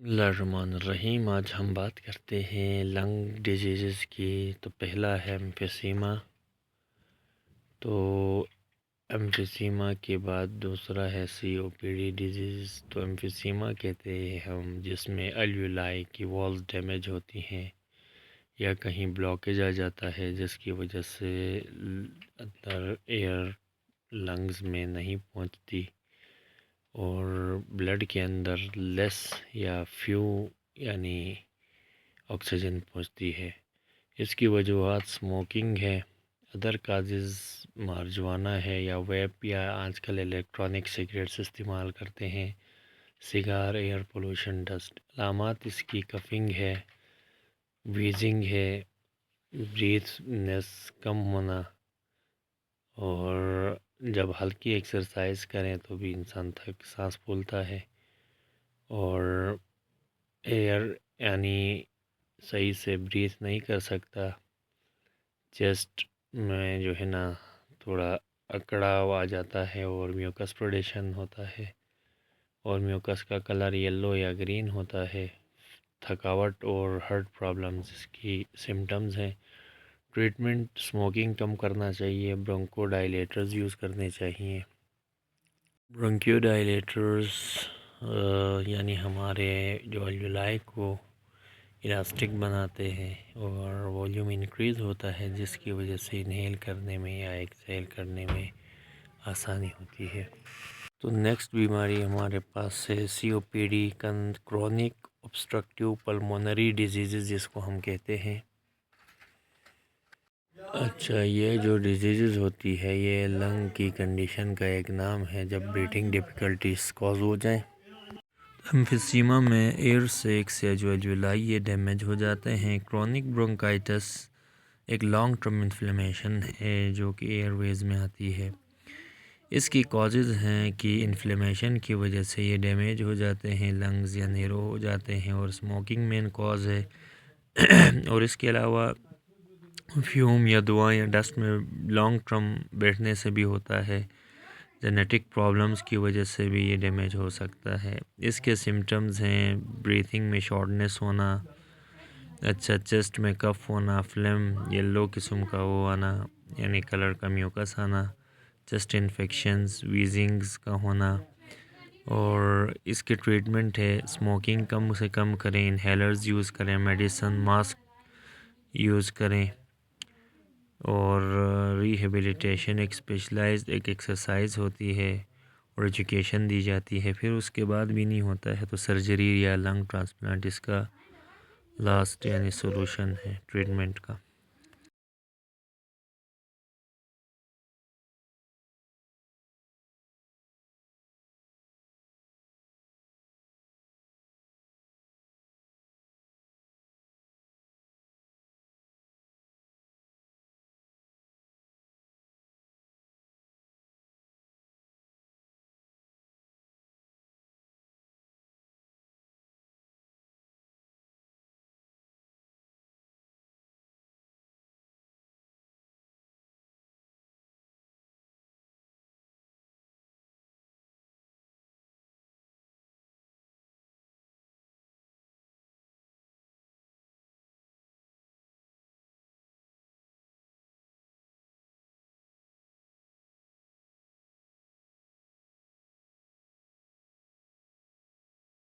اللہ الرحمن الرحیم۔ آج ہم بات کرتے ہیں لنگ ڈیزیزز کی۔ تو پہلا ہے ایمفیسیما۔ تو ایمفیسیما کے بعد دوسرا ہے COPD ڈیزیز۔ تو ایمفیسیما کہتے ہیں ہم جس میں الویولائی کی والز ڈیمیج ہوتی ہیں یا کہیں بلاکیج آ جاتا ہے جس کی وجہ سے اندر ایئر لنگز میں نہیں پہنچتی اور بلڈ کے اندر لیس یا فیو یعنی آکسیجن پہنچتی ہے۔ اس کی وجوہات سموکنگ ہے، ادر کازز مارجوانا ہے یا ویپ یا آج کل الیکٹرانک سگریٹس استعمال کرتے ہیں، سگار، ایئر پولوشن، ڈسٹ۔ علامات اس کی کفنگ ہے، ویزنگ ہے، بریتھنس کم ہونا، اور جب ہلکی ایکسرسائز کریں تو بھی انسان تھک سانس پھولتا ہے، اور ایئر یعنی صحیح سے بریتھ نہیں کر سکتا، چیسٹ میں جو ہے نا تھوڑا اکڑاؤ آ جاتا ہے اور میوکس پروڈکشن ہوتا ہے، اور میوکس کا کلر یلو یا گرین ہوتا ہے۔ تھکاوٹ اور ہارٹ پرابلمز اس کی سمٹمز ہیں۔ ٹریٹمنٹ اسموکنگ کم کرنا چاہیے، برونکو ڈائلیٹرز یوز کرنے چاہیے۔ برونکیو ڈائلیٹرز یعنی ہمارے جو الویولائی کو الاسٹک بناتے ہیں اور والیوم انکریز ہوتا ہے جس کی وجہ سے انہیل کرنے میں یا ایکسہیل کرنے میں آسانی ہوتی ہے۔ تو نیکسٹ بیماری ہمارے پاس ہے COPD، chronic obstructive pulmonary diseases جس کو ہم کہتے ہیں۔ اچھا، یہ جو ڈیزیزز ہوتی ہے یہ لنگ کی کنڈیشن کا ایک نام ہے جب بریتھنگ ڈیفیکلٹیز کاز ہو جائیں۔ ایمفیسیما میں ایئر سیکس یا جو الویولائی یہ ڈیمیج ہو جاتے ہیں۔ کرونک برونکائٹس ایک لانگ ٹرم انفلیمیشن ہے جو کہ ایئر ویز میں آتی ہے۔ اس کی کازز ہیں کہ انفلیمیشن کی وجہ سے یہ ڈیمیج ہو جاتے ہیں، لنگز یا نیرو ہو جاتے ہیں، اور اسموکنگ مین کاز ہے اور اس کے علاوہ فیوم یا دعا یا ڈسٹ میں لانگ ٹرم بیٹھنے سے بھی ہوتا ہے۔ جینیٹک پرابلمز کی وجہ سے بھی یہ ڈیمیج ہو سکتا ہے۔ اس کے سمٹمز ہیں بریتھنگ میں شارٹنیس ہونا، چیسٹ میں کف ہونا، فلیم یلو قسم کا وہ آنا یعنی کلر کا میوکس آنا، چیسٹ انفیکشنز، ویزنگز کا ہونا۔ اور اس کے ٹریٹمنٹ ہے اسموکنگ کم سے کم کریں، انہیلرز یوز کریں، میڈیسن، ماسک یوز کریں، اور ریہیبلیٹیشن ایک اسپیشلائزڈ ایک ایکسرسائز ہوتی ہے اور ایجوکیشن دی جاتی ہے۔ پھر اس کے بعد بھی نہیں ہوتا ہے تو سرجری یا لنگ ٹرانسپلانٹ اس کا لاسٹ یعنی سولوشن ہے ٹریٹمنٹ کا۔